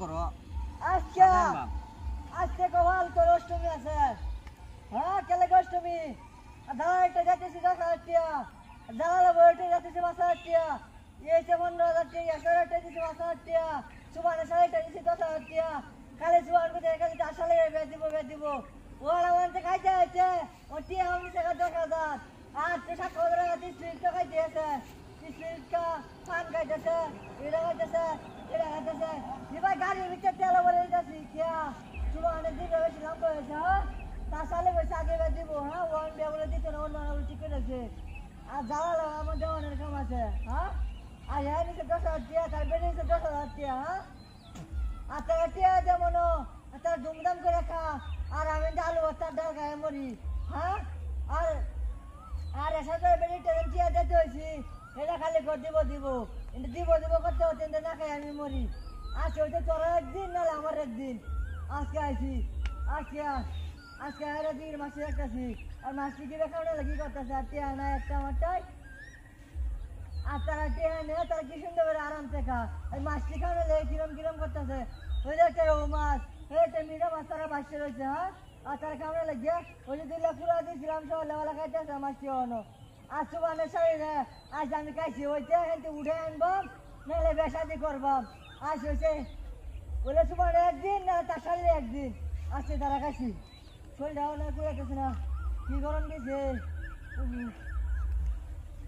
করো আজকে আজকে কবাল করে অষ্টমী আছে হ্যাঁ কেলে অষ্টমী দাঁড়াইতে যাইতেছি 10,000 টাকা দাঁড়ালে বইতে যাইতেছি 5,000 টাকা এইছে 15,000 টাকা 11,000 টাকা দিছি 5,000 টাকা সুবানে 6,000 টাকা দিছি 10,000 টাকা খালি সুবান কোথায় খালি 10,000 বে দিব ওরা ওখানে খাইতে আছে ও টিয়া আমি টাকা 10,000 আর তো 7,000 টাকা 30 লিটার খাইতে আছে 30 লিটার পান খাইতেছে এটা খাইতেছে এটা খাইতেছে এবার গাড়ির ভিতরে তেল বলে যাচ্ছি কিয়া সুবানে দিবে বেশি লম্বা হয়েছে হ্যাঁ তার সালে বসে আগে দিব হ্যাঁ ওয়ান ডে বলে দিতে না অন্য বলে ঠিক আছে আর জ্বালালো আমার দেওয়ানের কাম আছে হ্যাঁ আর হ্যাঁ নিচে 10,000 টাকা তার বেড়ে নিচে 10,000 টাকা হ্যাঁ আর তার টিয়া যেমন তার ধুমধাম করে খা আর আমি ডালু তার ডাল খাই মরি হ্যাঁ আর আর এসা করে বেড়ে টিয়া দিতে হয়েছি এটা খালি করে দিব কিন্তু দিব করতে হচ্ছে না খাই আমি মরি আজকে হয়তো তোর একদিন নাহলে আমার একদিন আজকে আইছি আজকে আর দিন মাসে একটাছি আর মাসটি কি বেকার লাগি করতেছে আর টিয়া না একটা আমারটাই আর তারা টিয়া নেই তারা কি সুন্দর করে আরাম থেকে ওই মাছটি খাওয়ানো লেগে কিরম করতেছে ওই যে একটা রৌ মাছ ওই একটা মিঠা মাছ তারা বাসতে রয়েছে হ্যাঁ আর তারা খাওয়ানো লাগিয়ে ওই যে 2 লাখ পুরা দিয়েছিলাম সব লেওয়ালা খাইতেছে মাছটি হনো আজ সুবানের শরীরে আজ আমি খাইছি হইতে হেঁটে উঠে আনবাম নাহলে বেসাদি করবাম আজ হয়েছে বলে সুবান একদিন না তার শরীরে একদিন আজকে তারা খাইছি শরীরটাও না কুড়াইতেছে না কি গরম গেছে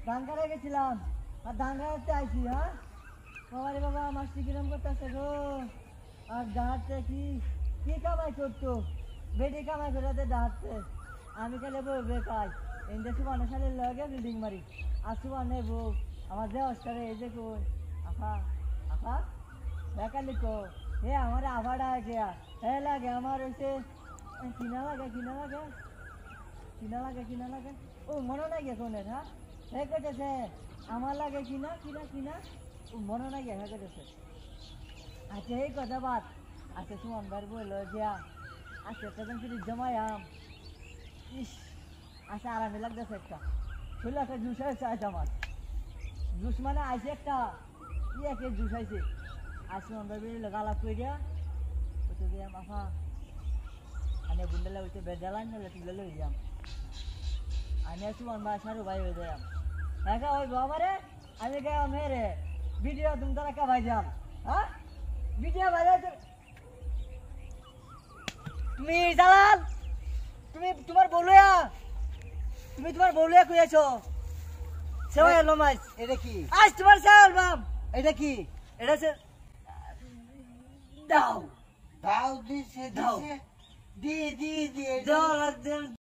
ধান কাটাই গেছিলাম আর ধান কাটাতে আইছি হ্যাঁ বাবারে বাবা মাছটি কিরম করতেছে গো আর ডাহাতে কি কামাই করতো বেটি কামাই করে ডাহাতে আমি খেলে বউ বেকাই এনতে সুবানের সালে লগে বিল্ডিং মারি আর সুবানে বউ আমার যে অস্কারে এই যে কই আফা বেকার লিখো হে আমার আভাটা গিয়া হে লাগে আমার হইছে কিনা লাগে ও মনে নাই গে কোনের হ্যাঁ হে কেটেছে আমার লাগে কিনা ও মনে নাই গে হে কেটেছে আচ্ছা এই কথা বাদ আচ্ছা সুমন ভাই বললো গিয়া আচ্ছা তখন ফিরে জমায়াম ইস আচ্ছা আরামে লাগতেছে একটা শুনলে একটা জুস হয়েছে আজ আমার জুস মানে আইসে একটা কে জুস আইছে আর সুমন ভাই বেরিয়ে গালাপ করে দিয়া ওইটা দিয়ে মাফা আমি বুন্ডালে ওইটা বেদালান নিলে তুলে লই যাম আমি সুমন ভাই সারু ভাই হয়ে যাম দেখা ওই বাবারে আমি গেলাম মেরে ভিডিও তুমি তারা কা ভাই যাম হ্যাঁ ভিডিও ভাই তুমি জালাল তুমি তোমার বলুয়া কইছো সেওয়া এলো মাছ এটা কি আজ তোমার সেওয়া বাম এটা কি এটা সে দাও দাও দিছে দাও দি দাও